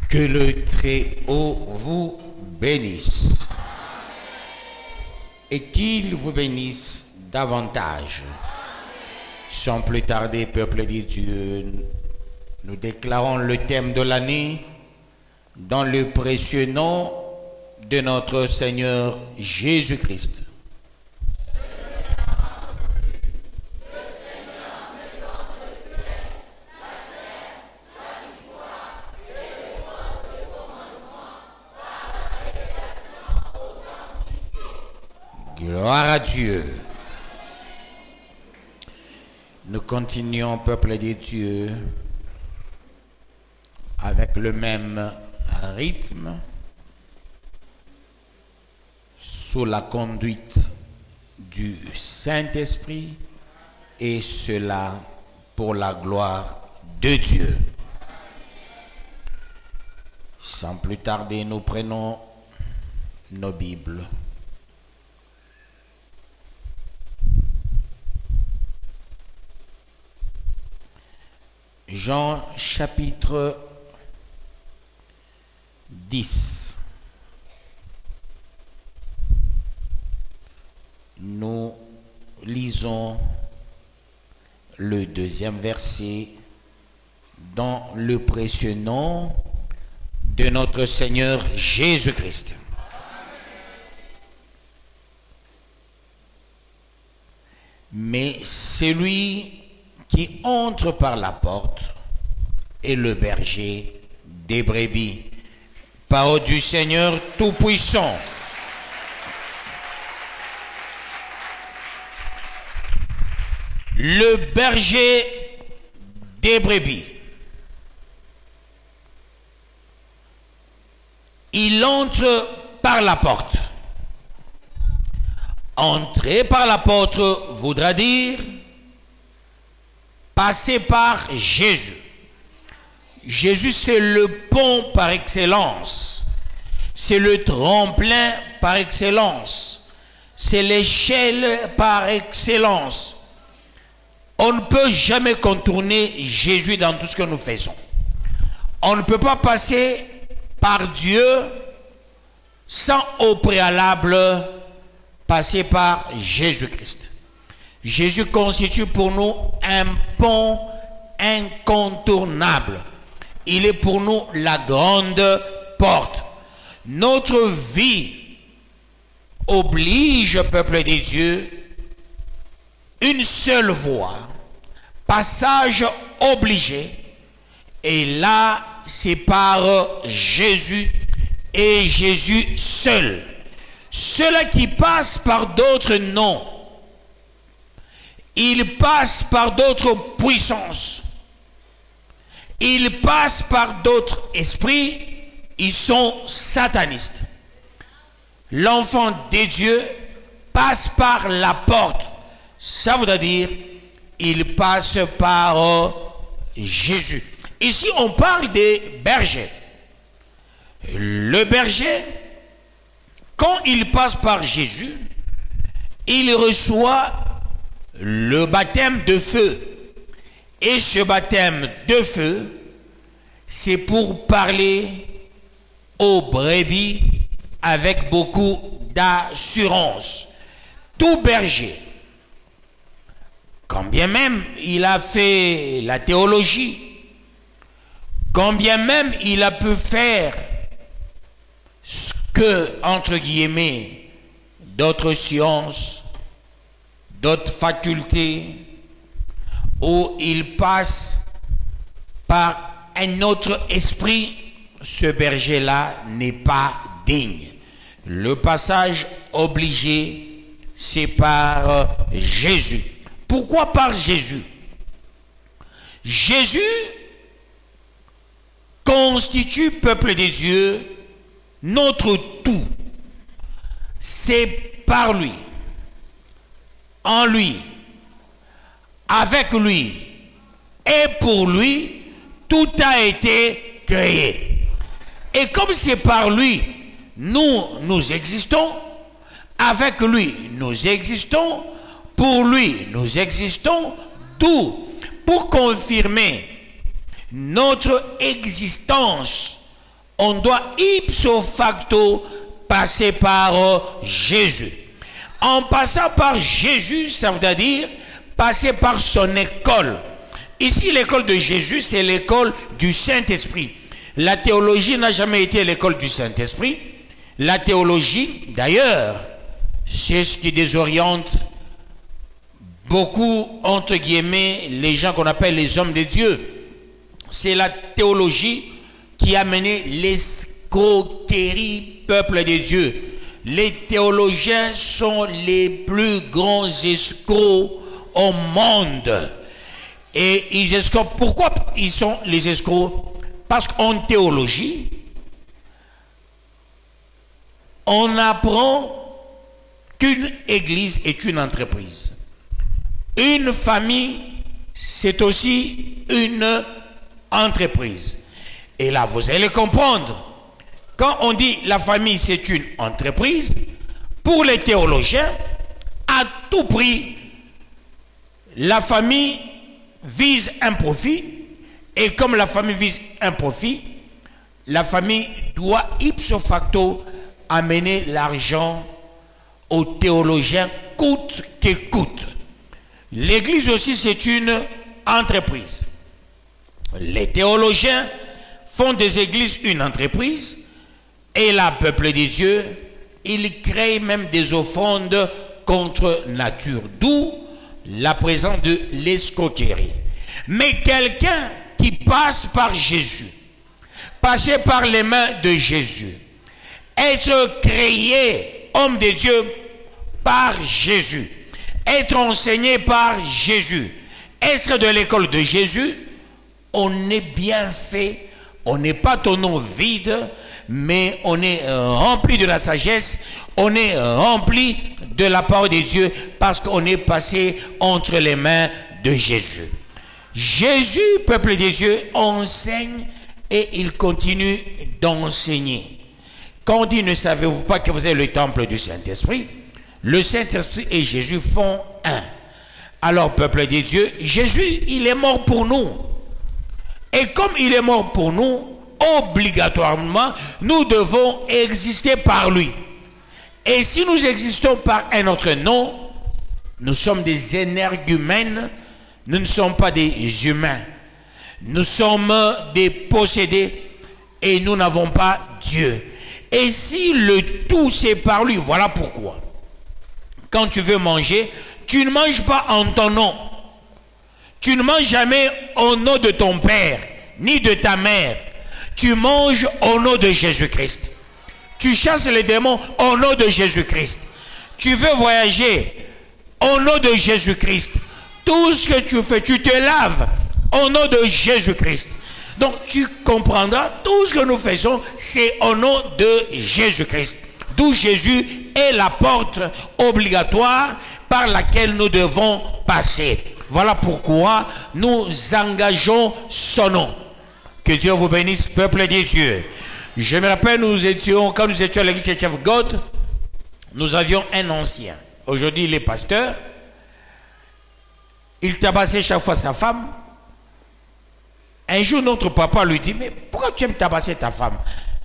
Que le Très-Haut vous bénisse et qu'il vous bénisse davantage. Sans plus tarder, peuple de Dieu, nous déclarons le thème de l'année dans le précieux nom de notre Seigneur Jésus-Christ. Gloire à Dieu. Nous continuons, peuple de Dieu, avec le même rythme, sous la conduite du Saint-Esprit, et cela pour la gloire de Dieu. Sans plus tarder, nous prenons nos Bibles. Jean chapitre 10. Nous lisons le 2e verset dans le précieux nom de notre Seigneur Jésus-Christ. Mais celui qui entre par la porte est le berger des brebis. Parole du Seigneur Tout-Puissant. Le berger des brebis. Il entre par la porte. Entrer par la porte voudra dire passer par Jésus. Jésus, c'est le pont par excellence. C'est le tremplin par excellence. C'est l'échelle par excellence. On ne peut jamais contourner Jésus dans tout ce que nous faisons. On ne peut pas passer par Dieu sans au préalable passer par Jésus-Christ. Jésus constitue pour nous un pont incontournable. Il est pour nous la grande porte. Notre vie oblige, peuple de Dieu, une seule voie, passage obligé, et là, c'est par Jésus et Jésus seul. Ceux-là qui passent par d'autres noms, ils passent par d'autres puissances, ils passent par d'autres esprits, ils sont satanistes. L'enfant de Dieu passe par la porte. Ça voudrait dire, il passe par Jésus. Ici, on parle des bergers. Le berger, quand il passe par Jésus, il reçoit le baptême de feu. Et ce baptême de feu, c'est pour parler aux brebis avec beaucoup d'assurance. Tout berger, quand bien même il a fait la théologie, quand bien même il a pu faire ce que, entre guillemets, d'autres sciences, d'autres facultés, où il passe par un autre esprit, ce berger-là n'est pas digne. Le passage obligé, c'est par Jésus. Pourquoi par Jésus? Jésus constitue, peuple de Dieu, notre tout. C'est par lui, en lui, avec lui et pour lui, tout a été créé. Et comme c'est par lui, nous existons, avec lui, nous existons, pour lui, nous existons, tout pour confirmer notre existence on doit ipso facto passer par Jésus. En passant par Jésus, ça veut dire passer par son école. Ici, l'école de Jésus, c'est l'école du Saint-Esprit. La théologie n'a jamais été l'école du Saint-Esprit. La théologie, d'ailleurs, c'est ce qui désoriente beaucoup, entre guillemets, les gens qu'on appelle les hommes de Dieu. C'est la théologie qui a mené l'escroquerie peuple de Dieu. Les théologiens sont les plus grands escrocs au monde. Et ils escroquent. Pourquoi ils sont les escrocs? Parce qu'en théologie, on apprend qu'une église est une entreprise. Une famille, c'est aussi une entreprise. Et là, vous allez comprendre. Quand on dit la famille, c'est une entreprise, pour les théologiens, à tout prix, la famille vise un profit. Et comme la famille vise un profit, la famille doit ipso facto amener l'argent aux théologiens coûte que coûte. L'église aussi, c'est une entreprise. Les théologiens font des églises une entreprise, et là, peuple de Dieu, ils créent même des offrandes contre nature, d'où la présence de l'escroquerie. Mais quelqu'un qui passe par Jésus, passer par les mains de Jésus, être créé homme de Dieu par Jésus, être enseigné par Jésus, être de l'école de Jésus, on est bien fait, on n'est pas tonneau vide, mais on est rempli de la sagesse, on est rempli de la parole de Dieu, parce qu'on est passé entre les mains de Jésus. Jésus, peuple de Dieu, enseigne et il continue d'enseigner. Quand on dit ne savez-vous pas que vous êtes le temple du Saint-Esprit, le Saint-Esprit et Jésus font un. Alors, peuple de Dieu, Jésus, il est mort pour nous. Et comme il est mort pour nous, obligatoirement, nous devons exister par lui. Et si nous existons par un autre nom, nous sommes des énergumènes, nous ne sommes pas des humains. Nous sommes des possédés et nous n'avons pas Dieu. Et si le tout c'est par lui, voilà pourquoi. Quand tu veux manger, tu ne manges pas en ton nom. Tu ne manges jamais au nom de ton père, ni de ta mère. Tu manges au nom de Jésus-Christ. Tu chasses les démons au nom de Jésus-Christ. Tu veux voyager au nom de Jésus-Christ. Tout ce que tu fais, tu te laves au nom de Jésus-Christ. Donc tu comprendras, tout ce que nous faisons, c'est au nom de Jésus-Christ. D'où Jésus est la porte obligatoire par laquelle nous devons passer. Voilà pourquoi nous engageons son nom. Que Dieu vous bénisse, peuple de Dieu. Je me rappelle, quand nous étions à l'église Church of God, nous avions un ancien. Aujourd'hui, il est pasteur. Il tabassait chaque fois sa femme. Un jour, notre papa lui dit, mais pourquoi tu aimes tabasser ta femme?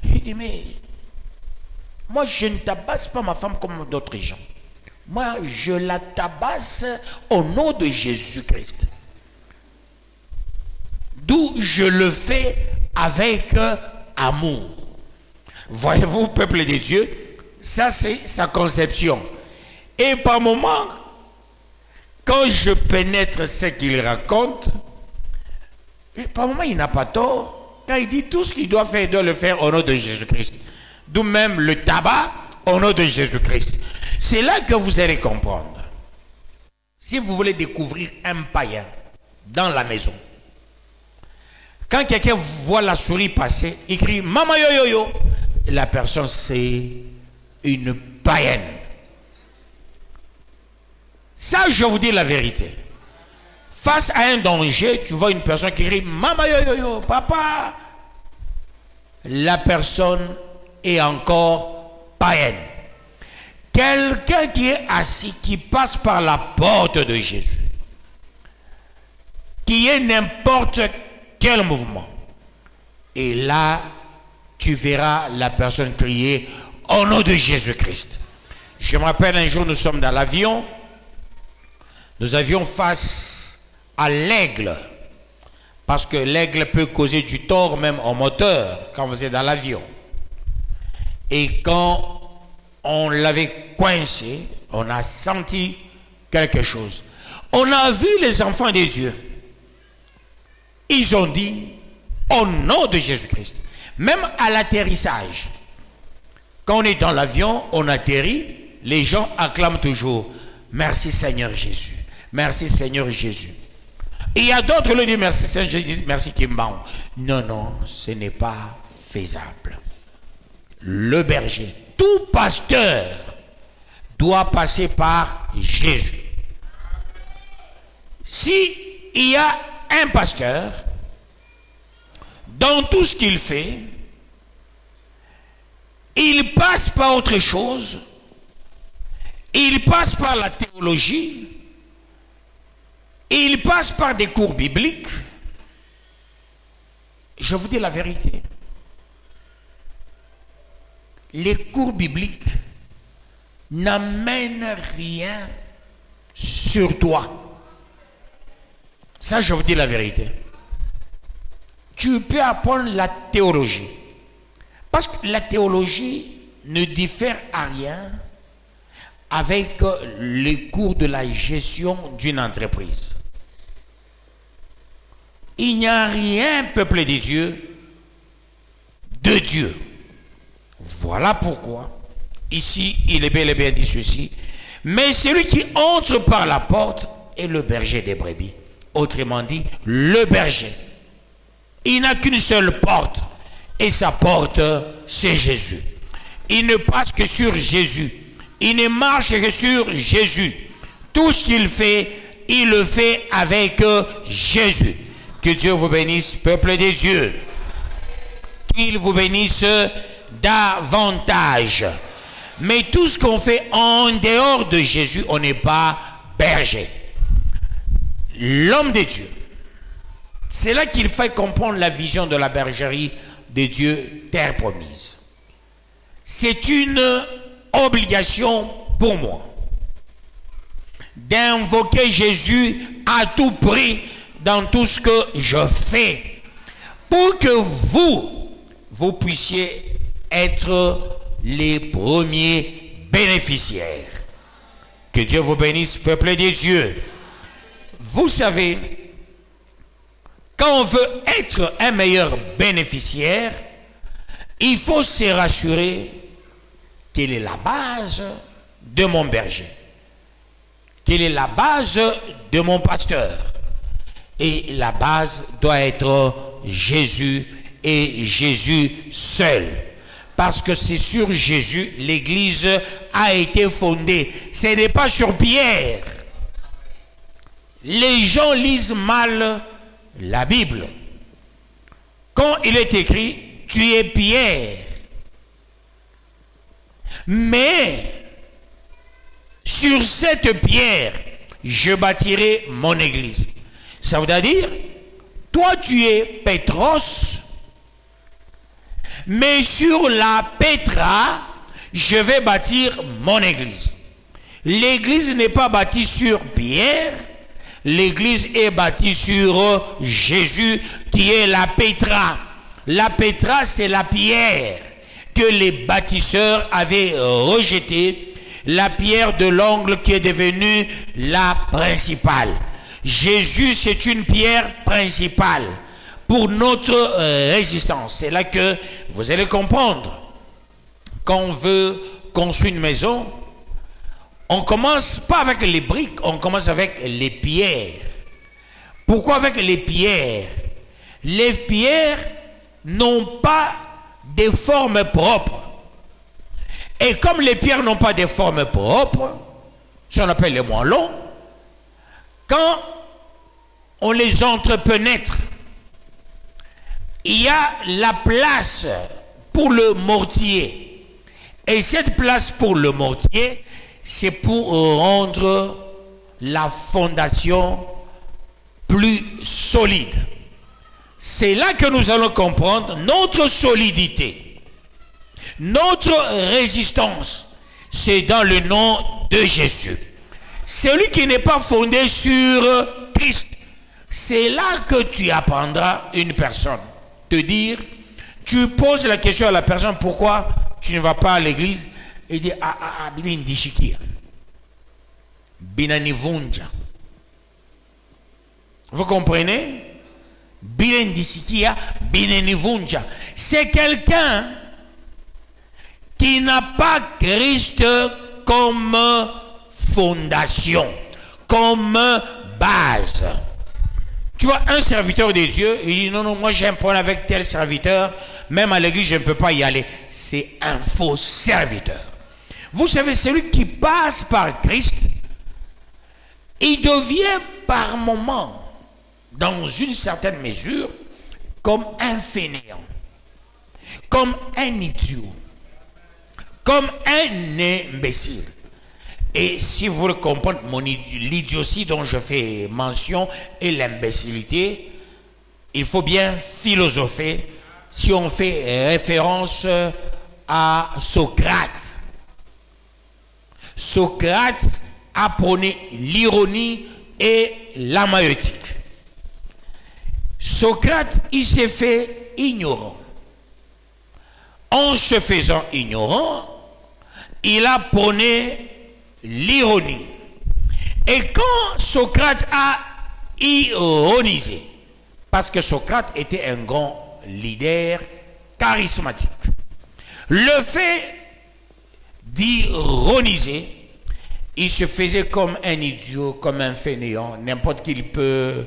Il dit, mais moi, je ne tabasse pas ma femme comme d'autres gens. Moi, je la tabasse au nom de Jésus-Christ. D'où je le fais avec amour. Voyez-vous, peuple de Dieu, ça c'est sa conception. Et par moments, quand je pénètre ce qu'il raconte, par moments il n'a pas tort. Quand il dit tout ce qu'il doit faire, il doit le faire au nom de Jésus-Christ. D'où même le tabac au nom de Jésus-Christ. C'est là que vous allez comprendre. Si vous voulez découvrir un païen dans la maison, quand quelqu'un voit la souris passer, il crie « Maman yo yo yo !» La personne, c'est une païenne. Ça, je vous dis la vérité. Face à un danger, tu vois une personne qui crie « Maman yo yo yo, papa !» La personne est encore païenne. Quelqu'un qui est assis, qui passe par la porte de Jésus, qui est n'importe quel mouvement, et là, tu verras la personne crier au nom de Jésus-Christ. Je me rappelle un jour, nous sommes dans l'avion, nous avions face à l'aigle, parce que l'aigle peut causer du tort même au moteur quand vous êtes dans l'avion. Et quand on l'avait coincé, on a senti quelque chose. On a vu les enfants des dieux. Ils ont dit au nom de Jésus-Christ. Même à l'atterrissage, quand on est dans l'avion, on atterrit, les gens acclament toujours merci Seigneur Jésus, merci Seigneur Jésus. Et il y a d'autres qui disent merci Seigneur Jésus, merci Kimban. Non, non, ce n'est pas faisable. Le berger, tout pasteur doit passer par Jésus. Si il y a un pasteur, dans tout ce qu'il fait, il passe par autre chose, il passe par la théologie, il passe par des cours bibliques. Je vous dis la vérité. Les cours bibliques n'amènent rien sur toi. Ça, je vous dis la vérité. Tu peux apprendre la théologie. Parce que la théologie ne diffère à rien avec les cours de la gestion d'une entreprise. Il n'y a rien, peuple de Dieu, de Dieu. Voilà pourquoi, ici, il est bel et bien dit ceci. Mais celui qui entre par la porte est le berger des brebis. Autrement dit, le berger. Il n'a qu'une seule porte. Et sa porte, c'est Jésus. Il ne passe que sur Jésus. Il ne marche que sur Jésus. Tout ce qu'il fait, il le fait avec Jésus. Que Dieu vous bénisse, peuple de Dieu. Qu'il vous bénisse davantage. Mais tout ce qu'on fait en dehors de Jésus, on n'est pas berger. L'homme de Dieu. C'est là qu'il faut comprendre la vision de la bergerie de Dieu, terre promise. C'est une obligation pour moi d'invoquer Jésus à tout prix dans tout ce que je fais, pour que vous puissiez être les premiers bénéficiaires. Que Dieu vous bénisse, peuple de Dieu. Vous savez, quand on veut être un meilleur bénéficiaire, il faut se rassurer quelle est la base de mon berger, quelle est la base de mon pasteur. Et la base doit être Jésus et Jésus seul. Parce que c'est sur Jésus l'Église a été fondée. Ce n'est pas sur Pierre. Les gens lisent mal la Bible. Quand il est écrit, tu es Pierre. Mais sur cette pierre, je bâtirai mon église. Ça veut dire, toi tu es Pétros, mais sur la Pétra, je vais bâtir mon église. L'église n'est pas bâtie sur Pierre, l'église est bâtie sur Jésus qui est la Pétra. La Pétra, c'est la pierre que les bâtisseurs avaient rejetée, la pierre de l'angle qui est devenue la principale. Jésus, c'est une pierre principale pour notre résistance. C'est là que vous allez comprendre. Quand on veut construire une maison, on commence pas avec les briques, on commence avec les pierres. Pourquoi avec les pierres? Les pierres n'ont pas de forme propre. Et comme les pierres n'ont pas de forme propre, ce qu'on appelle les moellons, quand on les entrepénètre, il y a la place pour le mortier. Et cette place pour le mortier, c'est pour rendre la fondation plus solide. C'est là que nous allons comprendre notre solidité. Notre résistance, c'est dans le nom de Jésus. Celui qui n'est pas fondé sur Christ, c'est là que tu apprendras une personne. Te dire, tu poses la question à la personne, pourquoi tu ne vas pas à l'église? Et dit, vous comprenez? C'est quelqu'un qui n'a pas Christ comme fondation, comme base. Tu vois, un serviteur de Dieu, il dit non, moi j'ai un problème avec tel serviteur, même à l'église je ne peux pas y aller. C'est un faux serviteur. Vous savez, celui qui passe par Christ, il devient par moment, dans une certaine mesure, comme un fainéant, comme un idiot, comme un imbécile. Et si vous le comprenez, l'idiotie dont je fais mention et l'imbécilité, il faut bien philosopher si on fait référence à Socrate. Socrate apprenait l'ironie et la maïeutique. Socrate, il s'est fait ignorant. En se faisant ignorant, il apprenait l'ironie. Et quand Socrate a ironisé, parce que Socrate était un grand leader charismatique, le fait d'ironiser, il se faisait comme un idiot, comme un fainéant. N'importe qui peut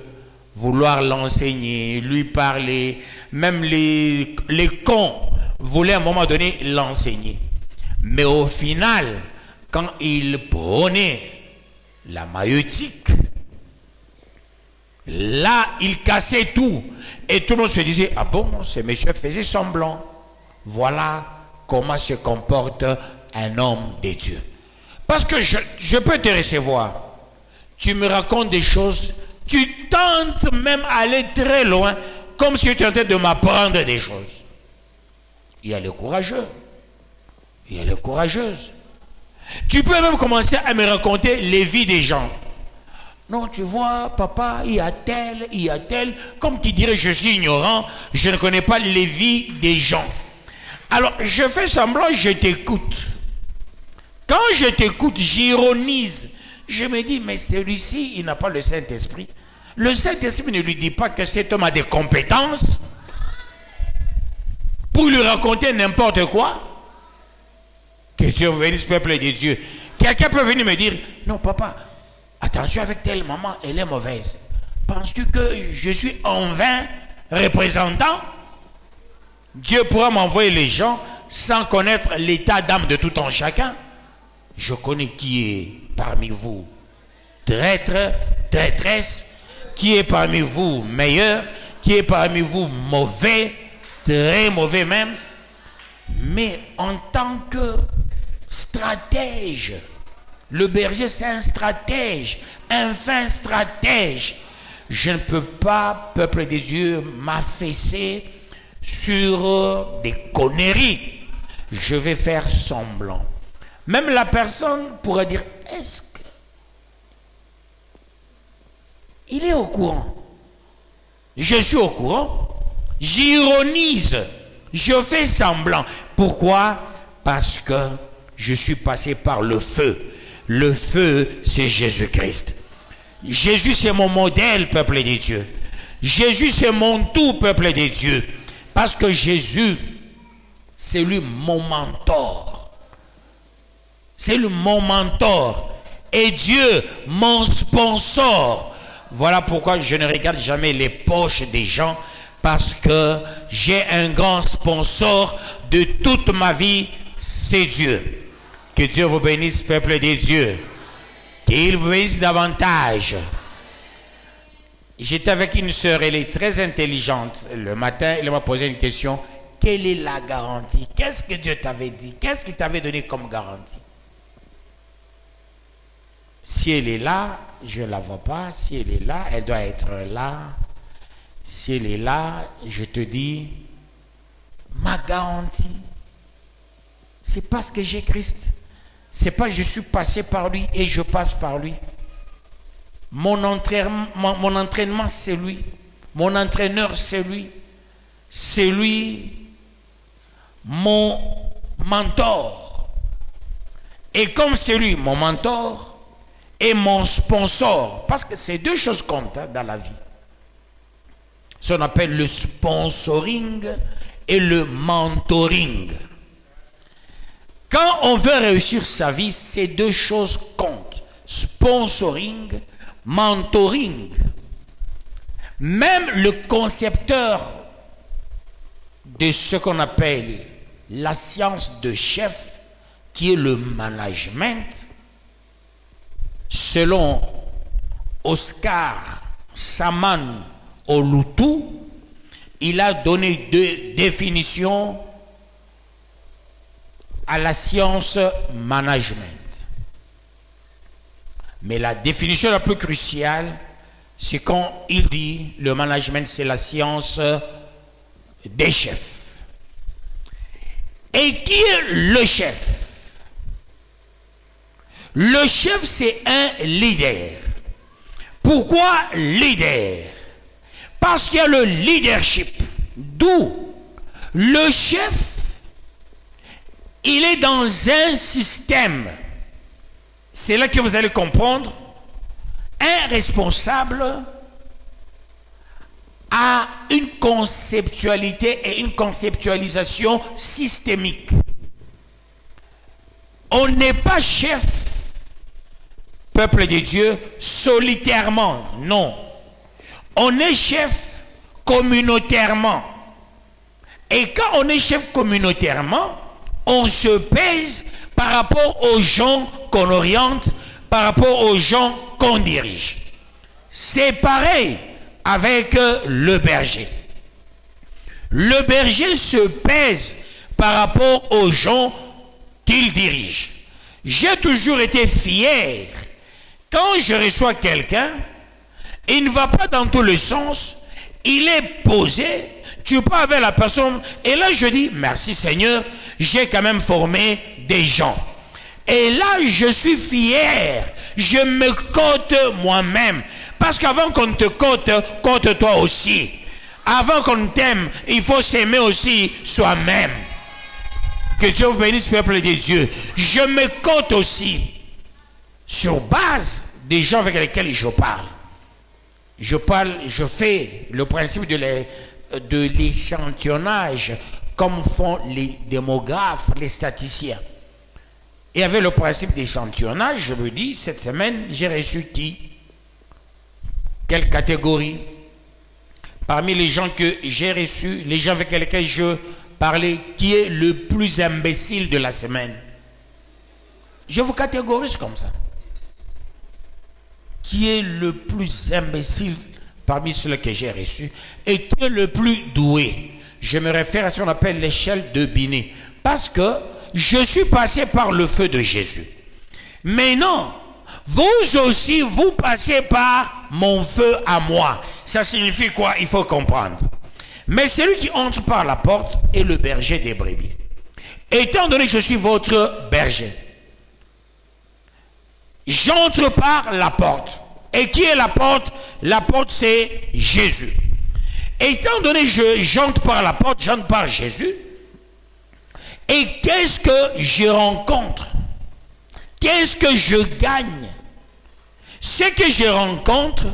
vouloir l'enseigner, lui parler. Même les cons voulaient à un moment donné l'enseigner. Mais au final, quand il prenait la maïeutique, là, il cassait tout. Et tout le monde se disait, ah bon, ce monsieur faisait semblant. Voilà comment se comporte un homme de Dieu. Parce que je peux te recevoir. Tu me racontes des choses, tu tentes même à aller très loin, comme si tu étais en train de m'apprendre des choses. Il y a les courageux. Il y a les courageuses. Tu peux même commencer à me raconter les vies des gens. Non, tu vois, papa, il y a tel, comme qui dirait, je suis ignorant, je ne connais pas les vies des gens. Alors, je fais semblant, je t'écoute. Quand je t'écoute, j'ironise. Je me dis, mais celui-ci, il n'a pas le Saint-Esprit. Le Saint-Esprit ne lui dit pas que cet homme a des compétences pour lui raconter n'importe quoi. Que Dieu vous bénisse, peuple de Dieu. Quelqu'un peut venir me dire, non papa, attention avec telle maman, elle est mauvaise. Penses-tu que je suis en vain représentant? Dieu pourra m'envoyer les gens sans connaître l'état d'âme de tout un chacun. Je connais qui est parmi vous traître, traîtresse, qui est parmi vous meilleur, qui est parmi vous mauvais, très mauvais même. Mais en tant que stratège, le berger c'est un stratège, un fin stratège. Je ne peux pas, peuple de Dieu, m'affaisser sur des conneries. Je vais faire semblant. Même la personne pourrait dire, est-ce qu'il est au courant? Je suis au courant. J'ironise. Je fais semblant. Pourquoi? Parce que je suis passé par le feu. Le feu, c'est Jésus-Christ. Jésus, c'est mon modèle, peuple de Dieu. Jésus, c'est mon tout, peuple de Dieu. Parce que Jésus, c'est lui mon mentor. C'est lui mon mentor. Et Dieu, mon sponsor. Voilà pourquoi je ne regarde jamais les poches des gens. Parce que j'ai un grand sponsor de toute ma vie, c'est Dieu. Que Dieu vous bénisse, peuple de Dieu. Qu'il vous bénisse davantage. J'étais avec une sœur, elle est très intelligente. Le matin, elle m'a posé une question. Quelle est la garantie? Qu'est-ce que Dieu t'avait dit? Qu'est-ce qu'il t'avait donné comme garantie? Si elle est là, je ne la vois pas. Si elle est là, elle doit être là. Si elle est là, je te dis, ma garantie, c'est parce que j'ai Christ. C'est pas je suis passé par lui et je passe par lui. Mon entraînement, c'est lui. Mon entraîneur, c'est lui. C'est lui, mon mentor. Et comme c'est lui, mon mentor et mon sponsor, parce que c'est deux choses comptent dans la vie. Ce qu'on appelle le sponsoring et le mentoring. Quand on veut réussir sa vie, ces deux choses comptent. Sponsoring, mentoring. Même le concepteur de ce qu'on appelle la science de chef, qui est le management, selon Oscar Saman Olutu, il a donné deux définitions à la science management. Mais la définition la plus cruciale, c'est quand il dit le management, c'est la science des chefs. Et qui est le chef? Le chef, c'est un leader. Pourquoi leader? Parce qu'il y a le leadership. D'où le chef, il est dans un système. C'est là que vous allez comprendre. Un responsable a une conceptualité et une conceptualisation systémique. On n'est pas chef, peuple de Dieu, solitairement, non. On est chef communautairement. Et quand on est chef communautairement, on se pèse par rapport aux gens qu'on oriente, par rapport aux gens qu'on dirige. C'est pareil avec le berger. Le berger se pèse par rapport aux gens qu'il dirige. J'ai toujours été fier. Quand je reçois quelqu'un, il ne va pas dans tous les sens, il est posé, tu parles avec la personne, et là je dis, merci Seigneur, j'ai quand même formé des gens. Et là je suis fier, je me cote moi-même. Parce qu'avant qu'on te cote, cote-toi aussi. Avant qu'on t'aime, il faut s'aimer aussi soi-même. Que Dieu vous bénisse, peuple de Dieu. Je me cote aussi sur base des gens avec lesquels je parle. Je fais le principe de l'échantillonnage comme font les démographes, les statisticiens. Et avec le principe d'échantillonnage, je me dis, cette semaine, j'ai reçu qui? Quelle catégorie? Parmi les gens que j'ai reçus, les gens avec lesquels je parlais, qui est le plus imbécile de la semaine? Je vous catégorise comme ça. Qui est le plus imbécile parmi ceux que j'ai reçus et qui est le plus doué? Je me réfère à ce qu'on appelle l'échelle de Binet. Parce que je suis passé par le feu de Jésus. Mais non, vous aussi, vous passez par mon feu à moi. Ça signifie quoi? Il faut comprendre. Mais celui qui entre par la porte est le berger des brebis. Étant donné que je suis votre berger, j'entre par la porte. Et qui est la porte? La porte, c'est Jésus. Étant donné que j'entre par la porte, j'entre par Jésus. Et qu'est-ce que je rencontre? Qu'est-ce que je gagne? Ce que je rencontre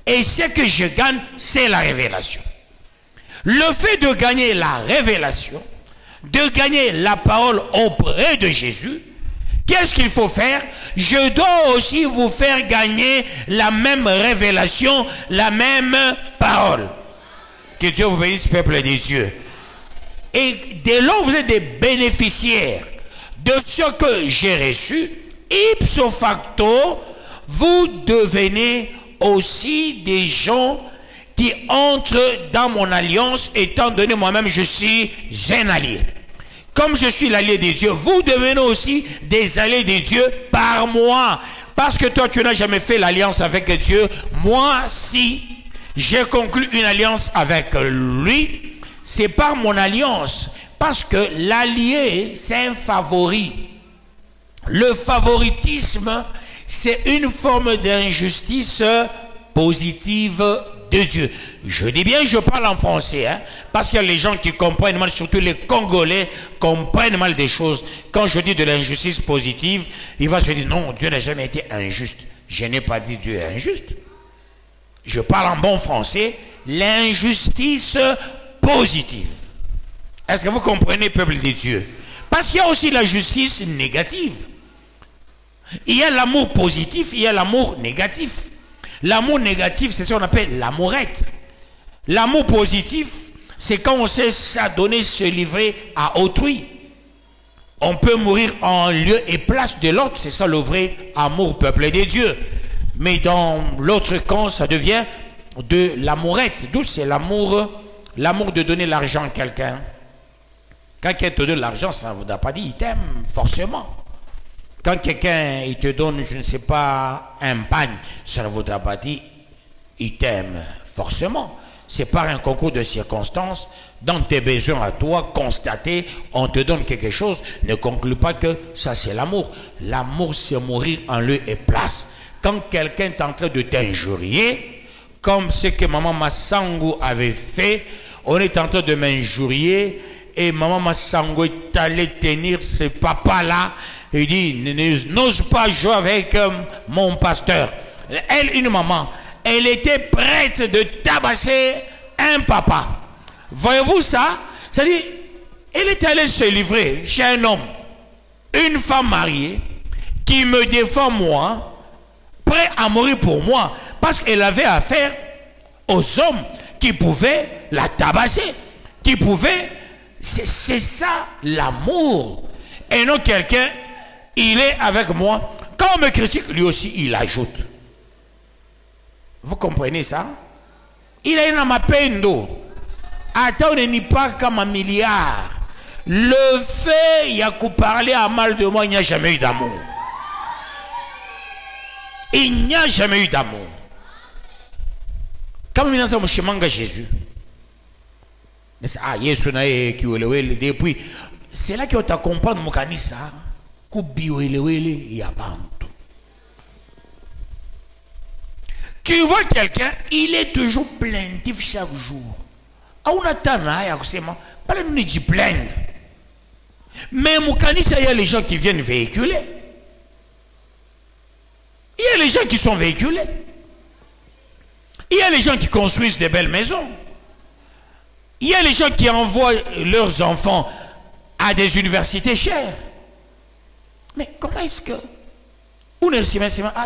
et ce que je gagne, c'est la révélation. Le fait de gagner la révélation, de gagner la parole auprès de Jésus, qu'est-ce qu'il faut faire? Je dois aussi vous faire gagner la même révélation, la même parole. Que Dieu vous bénisse, peuple de Dieu. Et dès lors vous êtes des bénéficiaires de ce que j'ai reçu, ipso facto, vous devenez aussi des gens qui entrent dans mon alliance, étant donné moi-même je suis un allié. Comme je suis l'allié de Dieu, vous devenez aussi des alliés de Dieu par moi. Parce que toi, tu n'as jamais fait l'alliance avec Dieu. Moi, si j'ai conclu une alliance avec lui, c'est par mon alliance, Parce que l'allié, c'est un favori. Le favoritisme, c'est une forme d'injustice positive de Dieu. Je dis bien, je parle en français, hein, parce qu'il y a les gens qui comprennent mal, surtout les Congolais comprennent mal des choses. Quand je dis de l'injustice positive, il va se dire non, Dieu n'a jamais été injuste. Je n'ai pas dit Dieu est injuste. Je parle en bon français, l'injustice positive. Est-ce que vous comprenez, peuple de Dieu? Parce qu'il y a aussi la justice négative. Il y a l'amour positif, il y a l'amour négatif. L'amour négatif, c'est ce qu'on appelle l'amourette. L'amour positif, c'est quand on sait s'adonner, se livrer à autrui. On peut mourir en lieu et place de l'autre. C'est ça le vrai amour, peuple de Dieu. Mais dans l'autre camp, ça devient de l'amourette. D'où c'est l'amour de donner l'argent à quelqu'un. Quand quelqu'un te donne l'argent, ça ne vous a pas dit il t'aime forcément. Quand quelqu'un il te donne, je ne sais pas, un pagne, ça ne voudra pas dire il t'aime forcément. C'est par un concours de circonstances, dans tes besoins à toi, constater, on te donne quelque chose, ne conclut pas que ça c'est l'amour. L'amour c'est mourir en lieu et place. Quand quelqu'un est en train de t'injurier, comme ce que maman Massango avait fait, on est en train de m'injurier, et maman Massango est allée tenir ce papa-là. Il dit, n'ose pas jouer avec mon pasteur. Elle, une maman, elle était prête de tabasser un papa. Voyez-vous ça? C'est-à-dire, elle est allée se livrer chez un homme, une femme mariée, qui me défend moi, prêt à mourir pour moi, parce qu'elle avait affaire aux hommes qui pouvaient la tabasser, qui pouvaient... C'est ça l'amour. Et non quelqu'un, il est avec moi. Quand on me critique, lui aussi, il ajoute. Vous comprenez ça? Il a une mapendo. Attends, on n'est pas comme un milliard. Le fait, il y a qu'à parler à mal de moi, il n'y a jamais eu d'amour. Il n'y a jamais eu d'amour. Comme il y a un chemin de Jésus. Ah, depuis, c'est là qu'on t'accompagne, mon canissa. Tu vois quelqu'un, il est toujours plaintif chaque jour. On attend pas le dit plaindre. Mais mon canissa, il y a les gens qui viennent véhiculer. Il y a les gens qui sont véhiculés. Il y a les gens qui construisent des belles maisons. Il y a les gens qui envoient leurs enfants à des universités chères. Mais comment est-ce que on est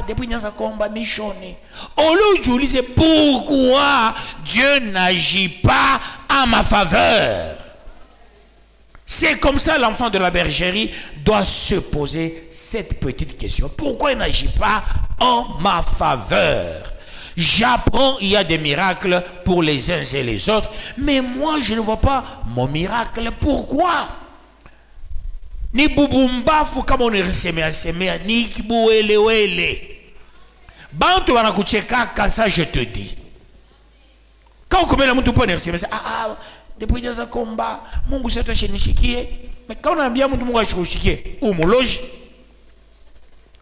depuis combat michonné. Aujourd'hui, c'est pourquoi Dieu n'agit pas à ma faveur. C'est comme ça l'enfant de la bergerie doit se poser cette petite question. Pourquoi il n'agit pas en ma faveur? J'apprends, il y a des miracles pour les uns et les autres, mais moi je ne vois pas mon miracle. Pourquoi? Ni bubumba comme on est ressemé ni kibuelewele. Bantu wanakucheka ça je te dis. Quand on commence à monter pour ressemé, depuis des combats, Mungu c'est chez Nishikie. Mais quand on a bien monté Mungu chez Nishikie, ou mon loge,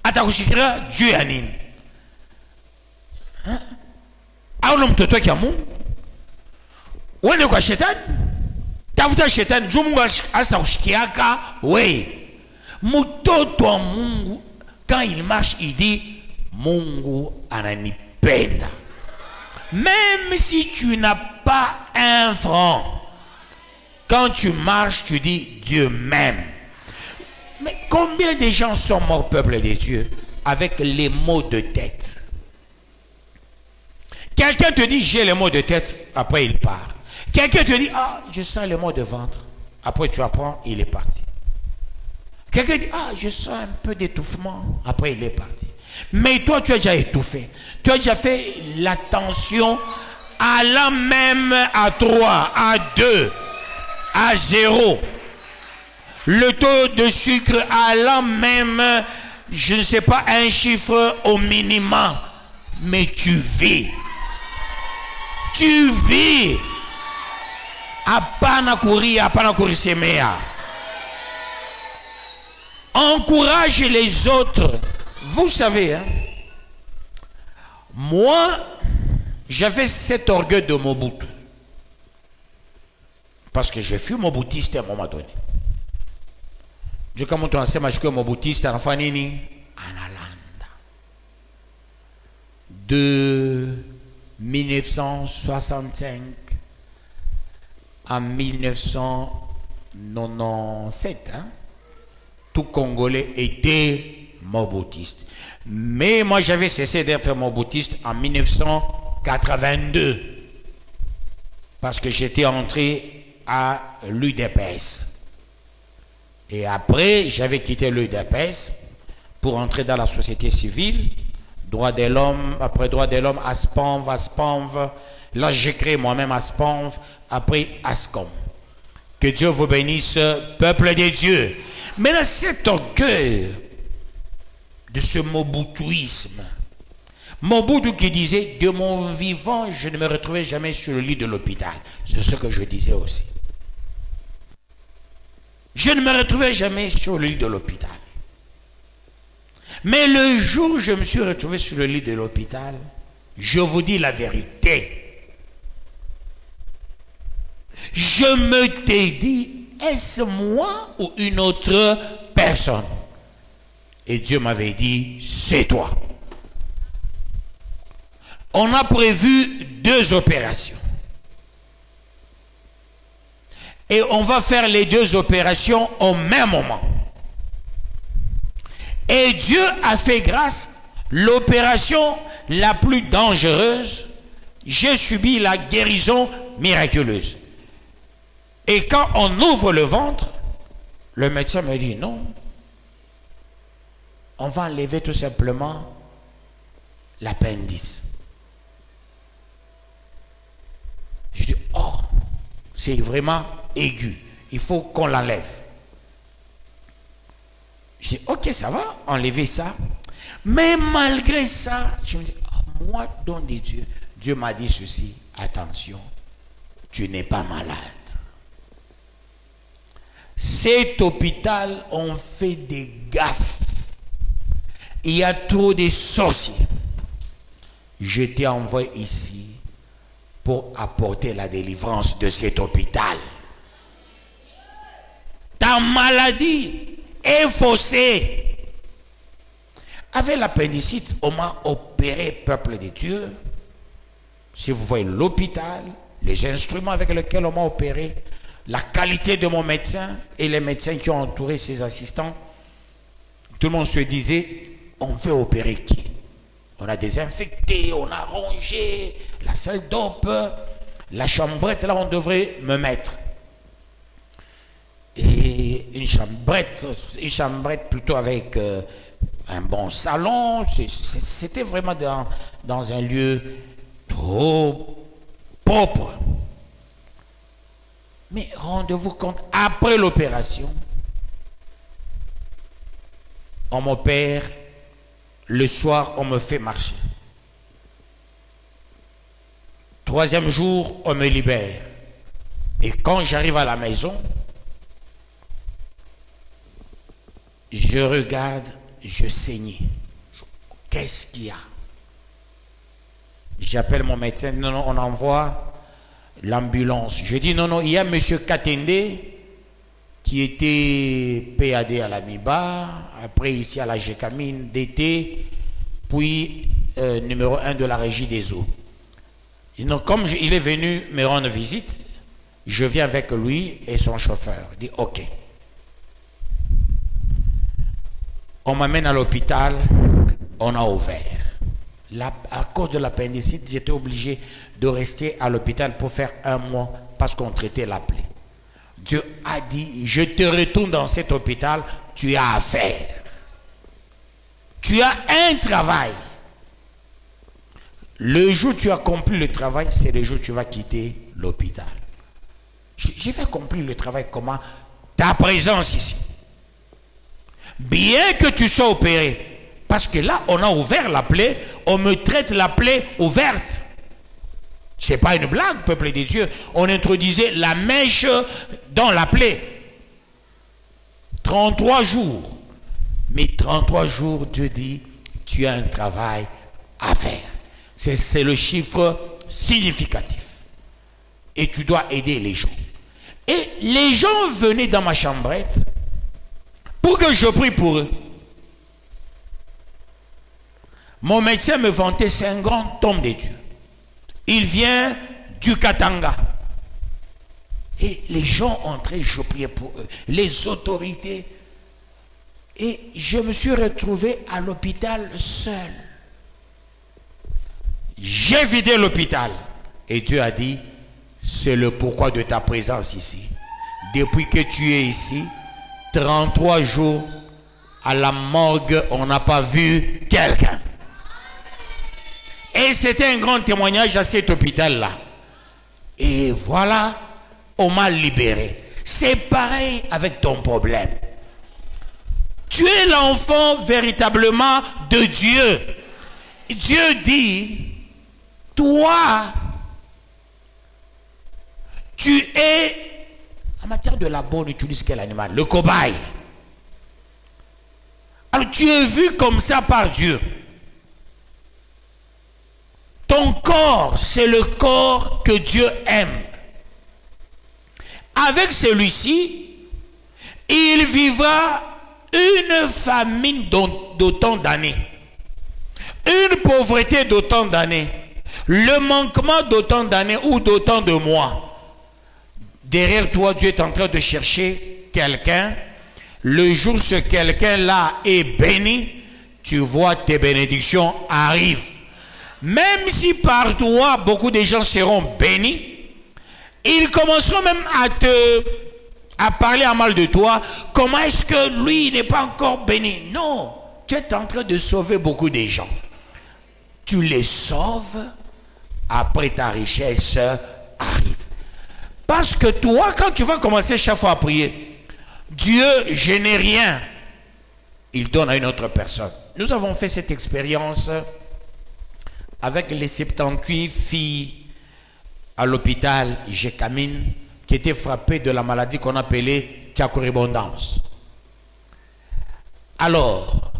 atakushikira Dieu anine. Au nom de toi qui a mon, où est le Shétan? Tafuta Shétan, Dieu Mungu asaushkiaka, oui. Mutoto Mungu, quand il marche, il dit Mungu ananipenda. Même si tu n'as pas un franc, quand tu marches, tu dis Dieu m'aime. Mais combien de gens sont morts, peuple de Dieu, avec les maux de tête? Quelqu'un te dit j'ai les maux de tête, après il part. Quelqu'un te dit ah je sens les maux de ventre, après tu apprends, il est parti. Quelqu'un dit ah je sens un peu d'étouffement, après il est parti. Mais toi tu as déjà étouffé, tu as déjà fait l'attention allant même à 3, à 2, à 0. Le taux de sucre allant même, je ne sais pas, un chiffre au minimum. Mais tu vis. Tu vis. Apana courir semea. Encourage les autres. Vous savez, hein, moi, j'avais cet orgueil de Mobutu. Parce que je fus Mobutiste à un moment donné. Je commence à enseigner que Mobutiste en Fanini, Analanda. De 1965 à 1997, hein, tout Congolais était Mobutiste. Mais moi, j'avais cessé d'être Mobutiste en 1982. Parce que j'étais entré à l'UDPS. Et après, j'avais quitté l'UDPS pour entrer dans la société civile. Droits de l'homme, après droits de l'homme, ASPANV. Là, j'ai créé moi-même ASPANV, après ASCOM. Que Dieu vous bénisse, peuple de Dieu. Mais là, cet orgueil de ce mobutuisme, Mobutu qui disait, de mon vivant, je ne me retrouvais jamais sur le lit de l'hôpital. C'est ce que je disais aussi. Je ne me retrouvais jamais sur le lit de l'hôpital. Mais le jour où je me suis retrouvé sur le lit de l'hôpital, je vous dis la vérité. Je me t'ai dit, est-ce moi ou une autre personne? Et Dieu m'avait dit, c'est toi. On a prévu 2 opérations. Et on va faire les 2 opérations au même moment. Et Dieu a fait grâce. L'opération la plus dangereuse, j'ai subi la guérison miraculeuse. Et quand on ouvre le ventre, le médecin me dit non. On va enlever tout simplement l'appendice. Je dis, oh, c'est vraiment aigu. Il faut qu'on l'enlève. Je dis, ok, ça va, enlever ça. Mais malgré ça, je me dis, oh, moi, don de Dieu, Dieu m'a dit ceci, attention, tu n'es pas malade. Cet hôpital, on fait des gaffes. Il y a trop de sorciers. Je t'ai envoyé ici pour apporter la délivrance de cet hôpital. Ta maladie est faussée. Avec l'appendicite, on m'a opéré, peuple de Dieu. Si vous voyez l'hôpital, les instruments avec lesquels on m'a opéré, la qualité de mon médecin et les médecins qui ont entouré ses assistants, tout le monde se disait, on veut opérer qui? On a désinfecté, on a rongé la salle d'op, la chambrette, là on devrait me mettre. Et une chambrette plutôt avec un bon salon. C'était vraiment dans un lieu trop propre. Mais rendez-vous compte, après l'opération, on m'opère, le soir on me fait marcher. 3e jour, on me libère. Et quand j'arrive à la maison, je regarde, je saignais. Qu'est-ce qu'il y a? J'appelle mon médecin, non, non, on envoie l'ambulance. Je dis non, non, il y a M. Katende qui était PAD à la MIBA, après ici à la GECAMINE d'été, puis numéro 1 de la régie des eaux. Et donc, comme il est venu me rendre visite, je viens avec lui et son chauffeur. Il dit ok. On m'amène à l'hôpital, on a ouvert. À cause de l'appendicite, j'étais obligé de rester à l'hôpital pour faire 1 mois parce qu'on traitait la plaie. Dieu a dit, je te retourne dans cet hôpital, tu as affaire. Tu as un travail. Le jour où tu as accompli le travail, c'est le jour où tu vas quitter l'hôpital. J'ai fait accomplir le travail comment? Ta présence ici. Bien que tu sois opéré, parce que là, on a ouvert la plaie, on me traite la plaie ouverte. Ce n'est pas une blague, peuple de Dieu. On introduisait la mèche dans la plaie. 33 jours. Mais 33 jours, Dieu dit, tu as un travail à faire. C'est le chiffre significatif. Et tu dois aider les gens. Et les gens venaient dans ma chambrette pour que je prie pour eux. Mon médecin me vantait, c'est un grand homme de Dieu. Il vient du Katanga. Et les gens entraient, je priais pour eux. Les autorités. Et je me suis retrouvé à l'hôpital seul. J'ai vidé l'hôpital. Et Dieu a dit, c'est le pourquoi de ta présence ici. Depuis que tu es ici, 33 jours à la morgue, on n'a pas vu quelqu'un. Et c'était un grand témoignage à cet hôpital-là. Et voilà, on m'a libéré. C'est pareil avec ton problème. Tu es l'enfant véritablement de Dieu. Dieu dit, toi, tu es, en matière de la bonne, utilise quel animal? Le cobaye. Alors tu es vu comme ça par Dieu. Ton corps, c'est le corps que Dieu aime. Avec celui-ci, il vivra une famine d'autant d'années, une pauvreté d'autant d'années, le manquement d'autant d'années ou d'autant de mois. Derrière toi, Dieu est en train de chercher quelqu'un. Le jour où ce quelqu'un-là est béni, tu vois tes bénédictions arrivent. Même si par toi, beaucoup de gens seront bénis, ils commenceront même à parler à mal de toi. Comment est-ce que lui n'est pas encore béni? Non, tu es en train de sauver beaucoup de gens. Tu les sauves, après ta richesse arrive. Parce que toi, quand tu vas commencer chaque fois à prier, Dieu, je n'ai rien, il donne à une autre personne. Nous avons fait cette expérience avec les 78 filles à l'hôpital Jekamine qui étaient frappées de la maladie qu'on appelait Tchakouribondance. Alors,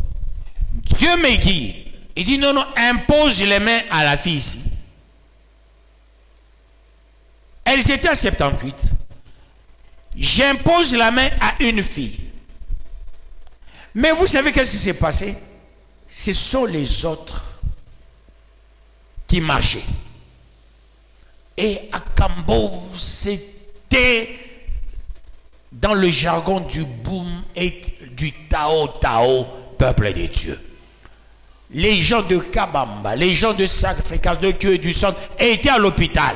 Dieu me guide. Il dit non, non, impose les mains à la fille ici. Elles étaient à 78. J'impose la main à une fille. Mais vous savez qu'est-ce qui s'est passé? Ce sont les autres qui marchaient. Et à Cambov, c'était dans le jargon du boom et du Tao, peuple de Dieu. Les gens de Kabamba, les gens de Sacrifice de Dieu et du centre étaient à l'hôpital.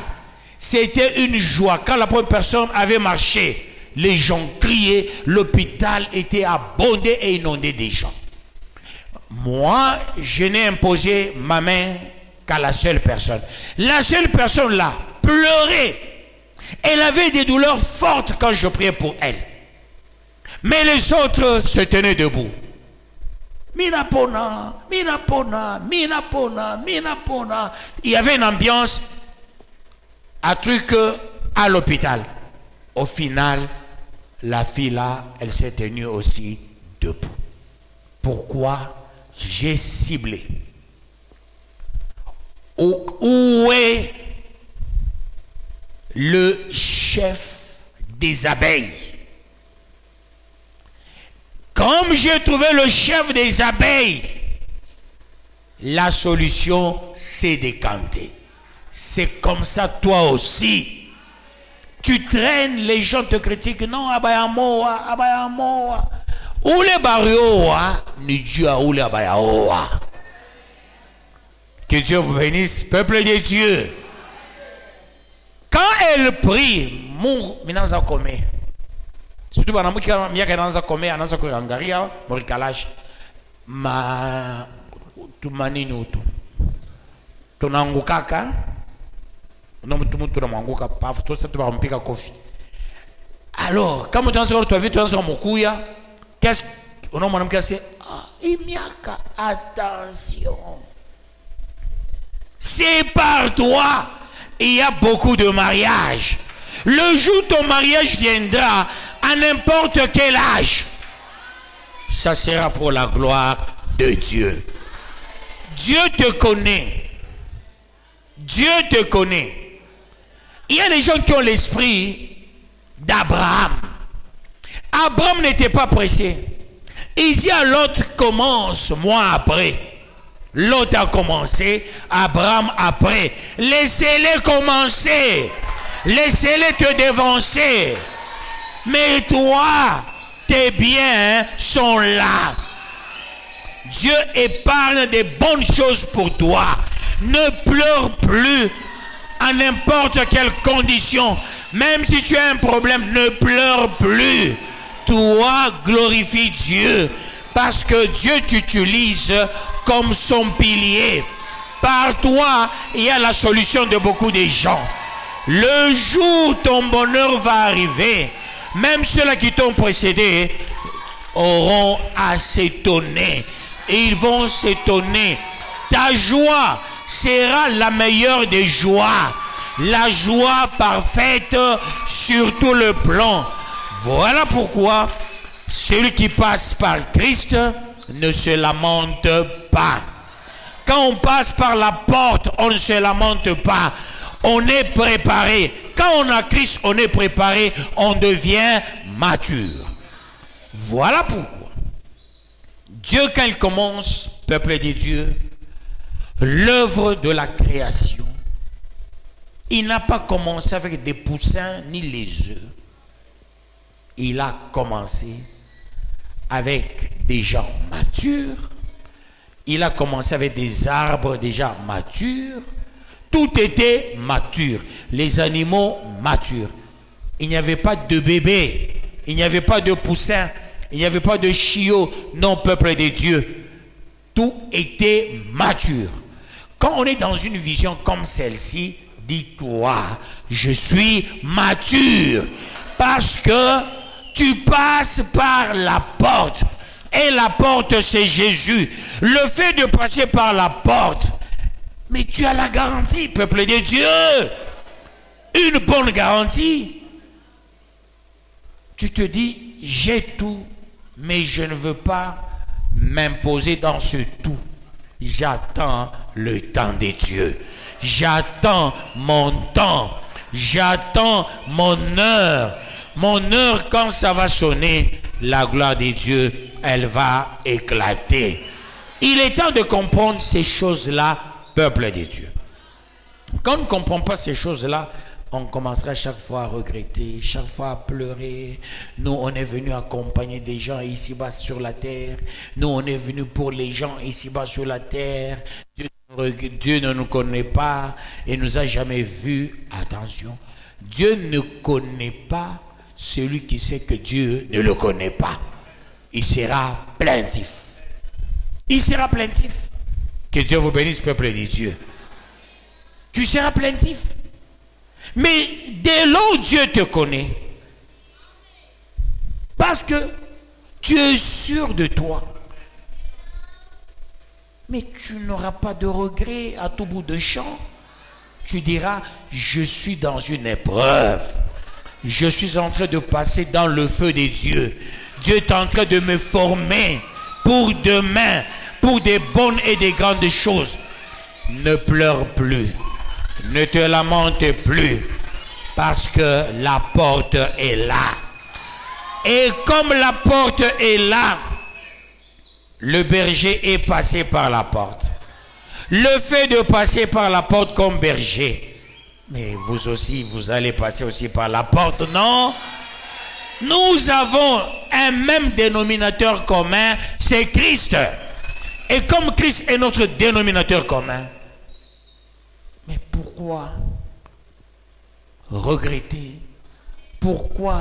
C'était une joie. Quand la première personne avait marché, les gens criaient, l'hôpital était abondé et inondé des gens. Moi, je n'ai imposé ma main qu'à la seule personne. La seule personne là pleurait. Elle avait des douleurs fortes quand je priais pour elle. Mais les autres se tenaient debout. Minapona, Minapona, Minapona, Minapona. Il y avait une ambiance à truc à l'hôpital. Au final, la fille là, elle s'est tenue aussi debout. Pourquoi? J'ai ciblé. Où est le chef des abeilles? Comme j'ai trouvé le chef des abeilles, la solution s'est décantée. C'est comme ça toi aussi. Tu traînes, les gens te critiquent. Non, abayamoa, abayamoa. Où les barioa, ni Dieu a où les abayaoa. Que Dieu vous bénisse, peuple de Dieu. Quand elle prie, mon minanza come. Surtout quand elle miaka nanza come, ananza kurangaria, morikalash. Ma tumanini utu. Tunangukaka. Alors, quand tu as vu qu'est-ce qu'on a attention, c'est par toi. il y a beaucoup de mariages. Le jour où ton mariage viendra, à n'importe quel âge, ça sera pour la gloire de Dieu. Dieu te connaît. Dieu te connaît. Il y a des gens qui ont l'esprit d'Abraham. Abraham n'était pas pressé. Il dit à l'autre, commence moi après. L'autre a commencé, Abraham après. Laissez-les commencer. Laissez-les te dévancer. Mais toi, tes biens sont là. Dieu épargne des bonnes choses pour toi. Ne pleure plus à n'importe quelle condition. Même si tu as un problème, ne pleure plus. Toi, glorifie Dieu. Parce que Dieu t'utilise comme son pilier. Par toi, il y a la solution de beaucoup de gens. Le jour où ton bonheur va arriver, même ceux-là qui t'ont précédé auront à s'étonner. Ils vont s'étonner. Ta joie sera la meilleure des joies. La joie parfaite sur tout le plan. Voilà pourquoi celui qui passe par Christ ne se lamente pas. Quand on passe par la porte, on ne se lamente pas. On est préparé. Quand on a Christ, on est préparé. On devient mature. Voilà pourquoi Dieu, quand il commence, peuple de Dieu, l'œuvre de la création, il n'a pas commencé avec des poussins ni les œufs. Il a commencé avec des gens matures. Il a commencé avec des arbres déjà matures. Tout était mature. Les animaux matures. Il n'y avait pas de bébés. Il n'y avait pas de poussins. Il n'y avait pas de chiots. Non, peuple de Dieu. Tout était mature. Quand on est dans une vision comme celle-ci, dis-toi, je suis mature. Parce que tu passes par la porte. Et la porte, c'est Jésus. Le fait de passer par la porte, mais tu as la garantie, peuple de Dieu. Une bonne garantie. Tu te dis, j'ai tout, mais je ne veux pas m'imposer dans ce tout. J'attends le temps de Dieu. J'attends mon temps. J'attends mon heure. Mon heure, quand ça va sonner, la gloire de Dieu, elle va éclater. Il est temps de comprendre ces choses-là, peuple de Dieu. Quand on ne comprend pas ces choses-là, on commencera chaque fois à regretter, chaque fois à pleurer. Nous, on est venu accompagner des gens ici-bas sur la terre. Nous, on est venu pour les gens ici-bas sur la terre. Dieu ne nous connaît pas et nous a jamais vus. Attention, Dieu ne connaît pas celui qui sait que Dieu ne le connaît pas. Il sera plaintif. Il sera plaintif. Que Dieu vous bénisse, peuple de Dieu. Tu seras plaintif. Mais dès lors Dieu te connaît, parce que tu es sûr de toi, mais tu n'auras pas de regret à tout bout de champ. Tu diras, je suis dans une épreuve. Je suis en train de passer dans le feu de Dieu. Dieu est en train de me former pour demain, pour des bonnes et des grandes choses. Ne pleure plus. Ne te lamente plus. Parce que la porte est là. Et comme la porte est là, le berger est passé par la porte. Le fait de passer par la porte comme berger, mais vous aussi, vous allez passer aussi par la porte, non? Nous avons un même dénominateur commun, c'est Christ. Et comme Christ est notre dénominateur commun, mais pourquoi regretter? Pourquoi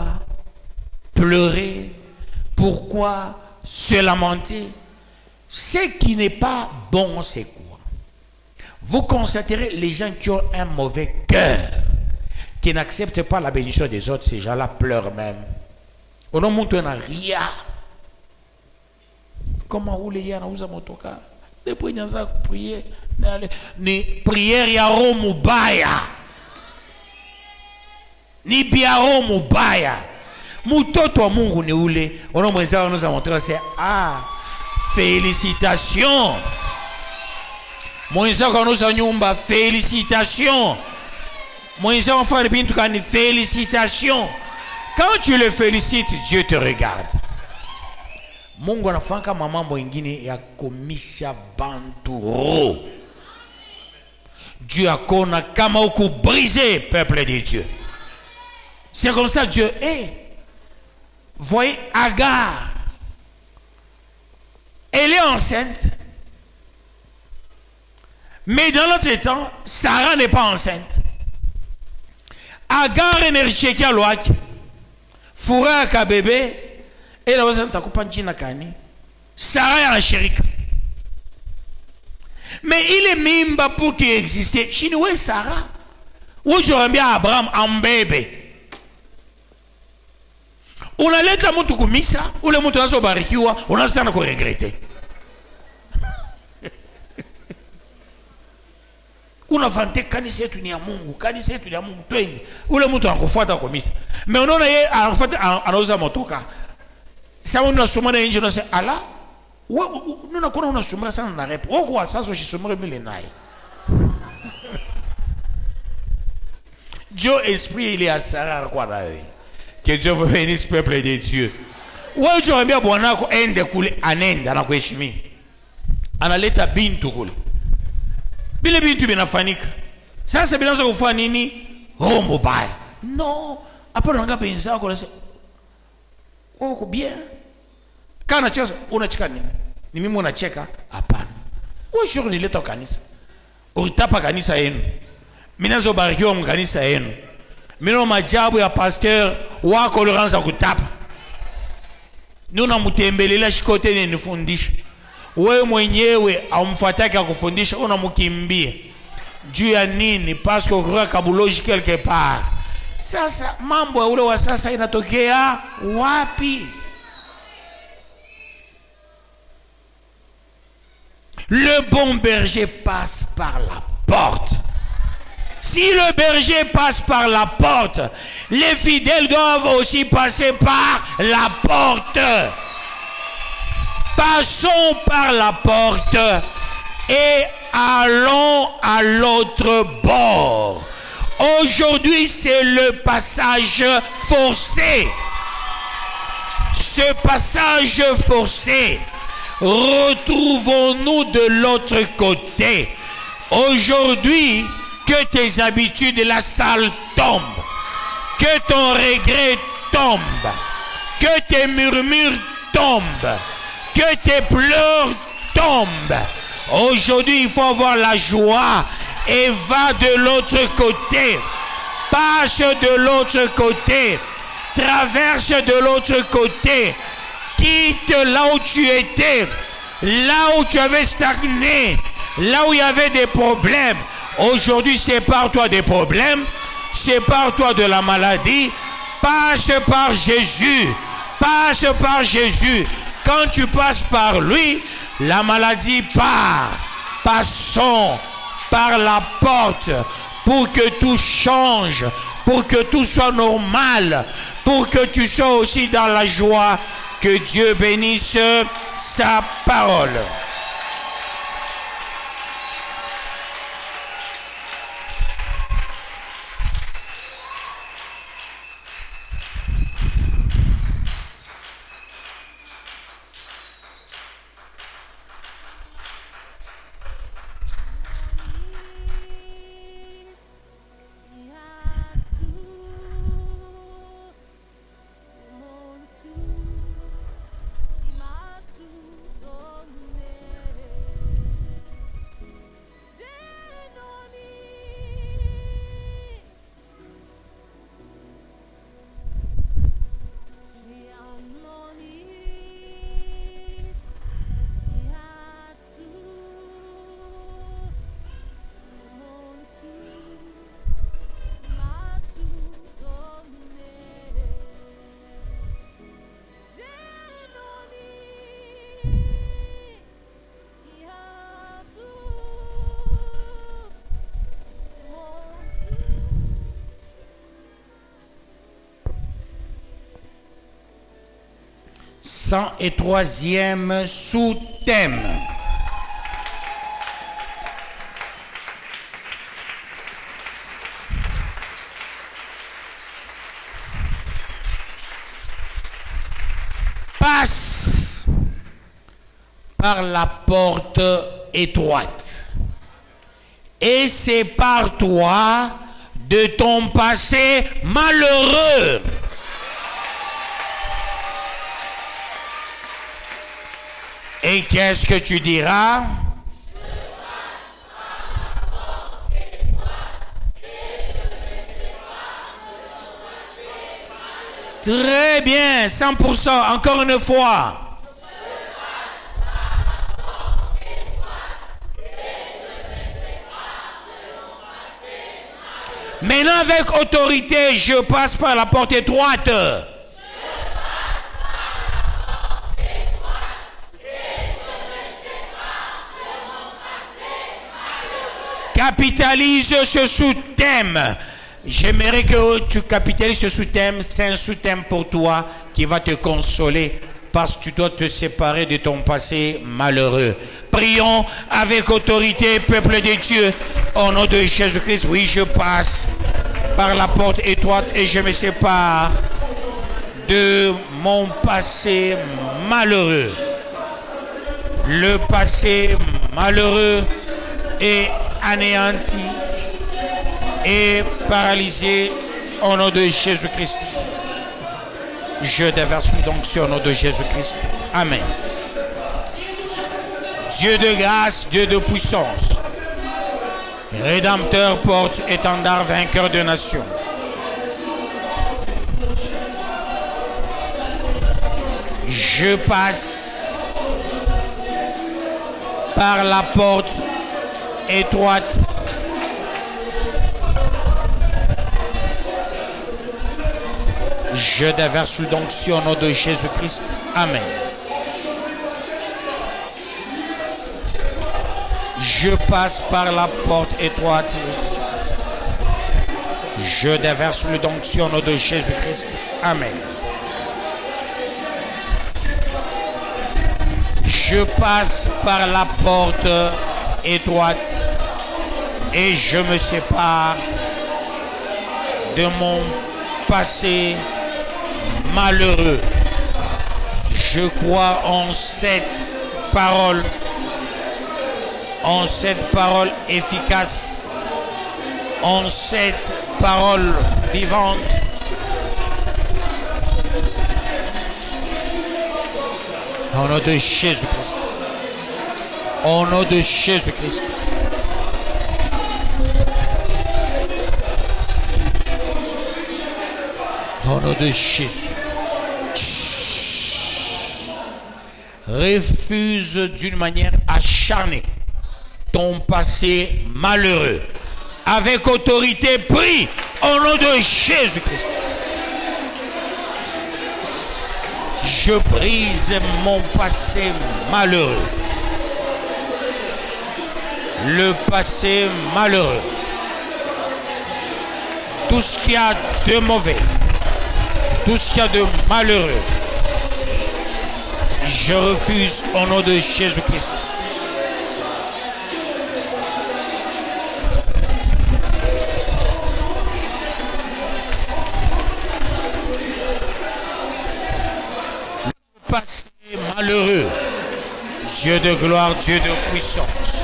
pleurer? Pourquoi se lamenter? Ce qui n'est pas bon, c'est quoi? Vous constaterez les gens qui ont un mauvais cœur, qui n'acceptent pas la bénédiction des autres, ces gens-là pleurent même. On a monté un ria. Comment vous les gens vous avez depuis nous avons prié, ni prière ya romubaya. ni biaro mubaya. Mutoto wa Mungu ni ule. Ono mwenzao nous a montré c'est félicitations. Mwenzao nous a nyumba félicitations. Mwenzao enfant de bintu kani félicitations. Quand tu le félicites, Dieu te regarde. Mungu anafanya mambo ingine ya komisha bantu roho. Dieu akona kama uku brisé peuple de Dieu. C'est comme ça Dieu est. Voyez Agar. Elle est enceinte. Mais dans l'autre temps, Sarah n'est pas enceinte. Agar est rejeté à l'ouak. Foura à bébé. Et la voisine t'a coupé un kani. Sarah est en chérika. Mais il est même pas pour qu'il existe. Chinois Sarah. Où j'aurais bien Abraham en bébé. On a l'état mtu kumisa, ule mtu anaso barikiwa, unastana kuregrete. Unavante kanisa yetu ni ya Mungu, kanisa yetu ni ya Mungu twende. Ule mtu anakufuata kumisa. Mais unaona yeye anafuata anauza motoka. Sasa unasoma na nje unasema ala, wewe unaona unasoma sana na rap. Wewe kwa sasa ushisomere mile naye. Dieu esprit il est à Sarah kwa nawe. Que Dieu vous bénisse, peuple de Dieu. Wewe tu ambia bwana wako ende kule anenda na kuheshimia. Analeta bintu kule. Bile bintu binafanyika. Sasa binaanza kufanya nini? Oh mbaya. No, hapo nanga penza wako nasema uko bien. Kana cheza unacheka nini? Ni mimi unacheka? Hapana. Wewe sio nileta kanisa. Utapa kanisa yenu. Mimi nazo barikiwa mkanisa yenu. Mino majabu ya pasteur wako Lorenza kutapa. Nuna mutembelela shikote ni nifundisha. Wewe mwenyewe amfuataki akufundisha unamkimbia. Juu ya nini? Parce que ukura kabuloji quelque part. Sasa mambo ya ule wa sasa inatokea wapi? Le bon berger passe par la porte. Si le berger passe par la porte, les fidèles doivent aussi passer par la porte. Passons par la porte et allons à l'autre bord. Aujourd'hui, c'est le passage forcé. Ce passage forcé, retrouvons-nous de l'autre côté. Aujourd'hui, que tes habitudes de la salle tombent, que ton regret tombe, que tes murmures tombent, que tes pleurs tombent. Aujourd'hui, il faut avoir la joie et va de l'autre côté, passe de l'autre côté, traverse de l'autre côté, quitte là où tu étais, là où tu avais stagné, là où il y avait des problèmes. Aujourd'hui, sépare-toi des problèmes, sépare-toi de la maladie, passe par Jésus, passe par Jésus. Quand tu passes par lui, la maladie part. Passons par la porte pour que tout change, pour que tout soit normal, pour que tu sois aussi dans la joie. Que Dieu bénisse sa parole. 103e sous-thème. Passe par la porte étroite et sépare-toi de ton passé malheureux. Et qu'est-ce que tu diras? Très bien, 100%, encore une fois. Maintenant, avec autorité, je passe par la porte étroite. Capitalise ce sous-thème. J'aimerais que tu capitalises ce sous-thème. C'est un sous-thème pour toi qui va te consoler parce que tu dois te séparer de ton passé malheureux. Prions avec autorité, peuple de Dieu, au nom de Jésus-Christ. Oui, je passe par la porte étroite et je me sépare de mon passé malheureux. Le passé malheureux est anéanti et paralysé au nom de Jésus-Christ. Je déverse donc sur le nom de Jésus-Christ. Amen. Dieu de grâce, Dieu de puissance, Rédempteur, porte, étendard, vainqueur de nations. Je passe par la porte étroite je déverse l'onction au nom de Jésus-Christ. Amen. Je passe par la porte étroite. Je déverse l'onction au nom de Jésus-Christ. Amen. Je passe par la porte étroite et je me sépare de mon passé malheureux. Je crois en cette parole efficace, en cette parole vivante. Au nom de Jésus-Christ. Au nom de Jésus-Christ. Au nom de Jésus. Refuse d'une manière acharnée ton passé malheureux. Avec autorité, prie au nom de Jésus-Christ. Je brise mon passé malheureux. Le passé malheureux. Tout ce qu'il y a de mauvais. Tout ce qu'il y a de malheureux. Je refuse au nom de Jésus-Christ. Le passé malheureux. Dieu de gloire, Dieu de puissance.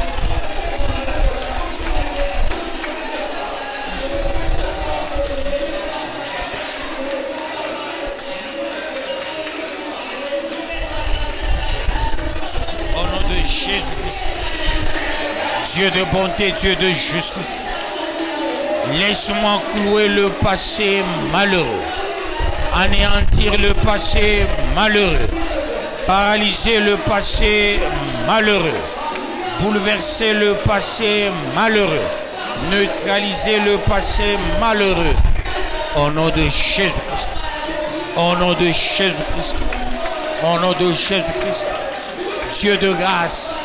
Jésus-Christ, Dieu de bonté, Dieu de justice, laisse-moi clouer le passé malheureux, anéantir le passé malheureux, paralyser le passé malheureux, bouleverser le passé malheureux, neutraliser le passé malheureux, au nom de Jésus-Christ, au nom de Jésus-Christ, au nom de Jésus-Christ. Dieu de grâce,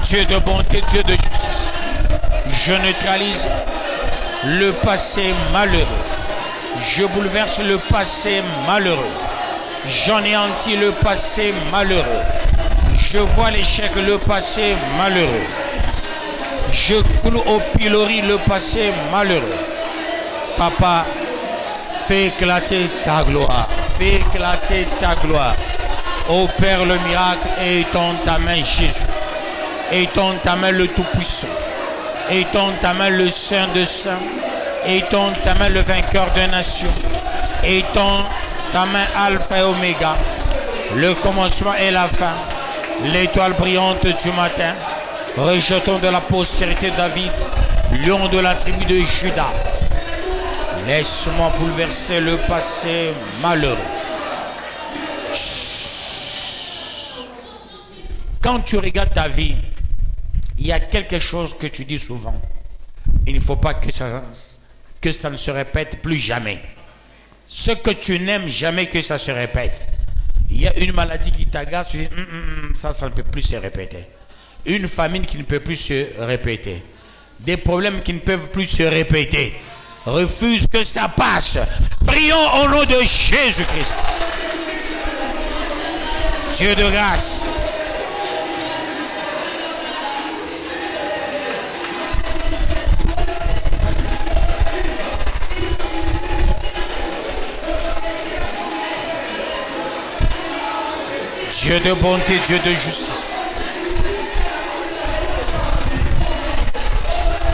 Dieu de bonté, Dieu de justice, je neutralise le passé malheureux, je bouleverse le passé malheureux, J'anéantis le passé malheureux. Je vois l'échec, le passé malheureux. Je cloue au pilori le passé malheureux. Papa, fais éclater ta gloire. Fais éclater ta gloire. Opère le miracle et étends ta main, Jésus. Étends ta main, le Tout-Puissant. Étends ta main, le Saint de Saints. Étends ta main, le vainqueur des nations. Étends ta main, Alpha et Oméga, le commencement et la fin, l'étoile brillante du matin, rejeton de la postérité de David, lion de la tribu de Juda. Laisse-moi bouleverser le passé malheureux. Quand tu regardes ta vie, il y a quelque chose que tu dis souvent. Il ne faut pas que ça ne se répète plus jamais. Ce que tu n'aimes jamais que ça se répète. Il y a une maladie qui t'agace, tu dis ça ne peut plus se répéter. Une famine qui ne peut plus se répéter. Des problèmes qui ne peuvent plus se répéter. Refuse que ça passe. Prions au nom de Jésus-Christ. Dieu de grâce. Dieu de bonté, Dieu de justice.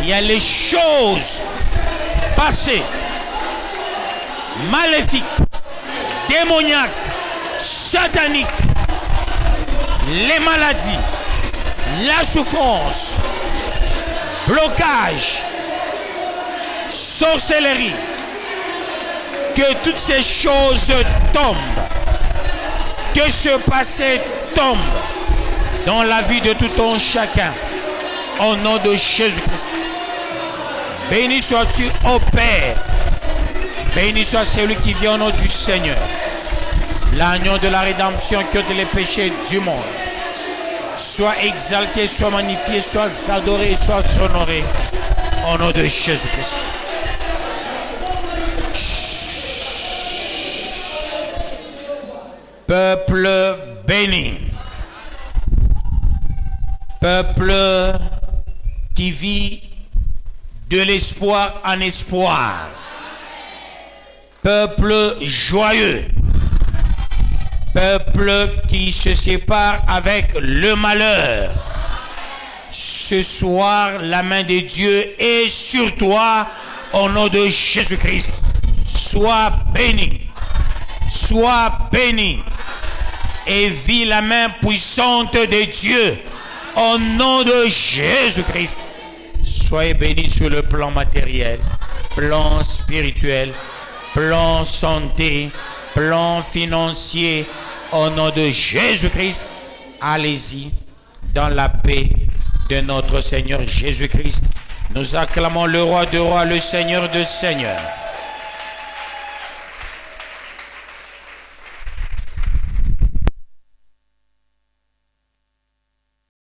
Il y a les choses passées, maléfiques, démoniaques, sataniques, les maladies, la souffrance, blocage, sorcellerie. Que toutes ces choses tombent. Que ce passé tombe dans la vie de tout un chacun. Au nom de Jésus-Christ. Béni sois-tu, ô Père. Béni soit celui qui vient au nom du Seigneur. L'agneau de la rédemption qui ôte les péchés du monde. Sois exalté, sois magnifié, sois adoré, sois honoré. Au nom de Jésus-Christ. Peuple béni, peuple qui vit de l'espoir en espoir, peuple joyeux, peuple qui se sépare avec le malheur. Ce soir, la main de Dieu est sur toi au nom de Jésus-Christ. Sois béni, sois béni. Et vis la main puissante de Dieu au nom de Jésus-Christ. Soyez bénis sur le plan matériel, plan spirituel, plan santé, plan financier. Au nom de Jésus-Christ, allez-y dans la paix de notre Seigneur Jésus-Christ. Nous acclamons le roi de rois, le Seigneur de seigneurs.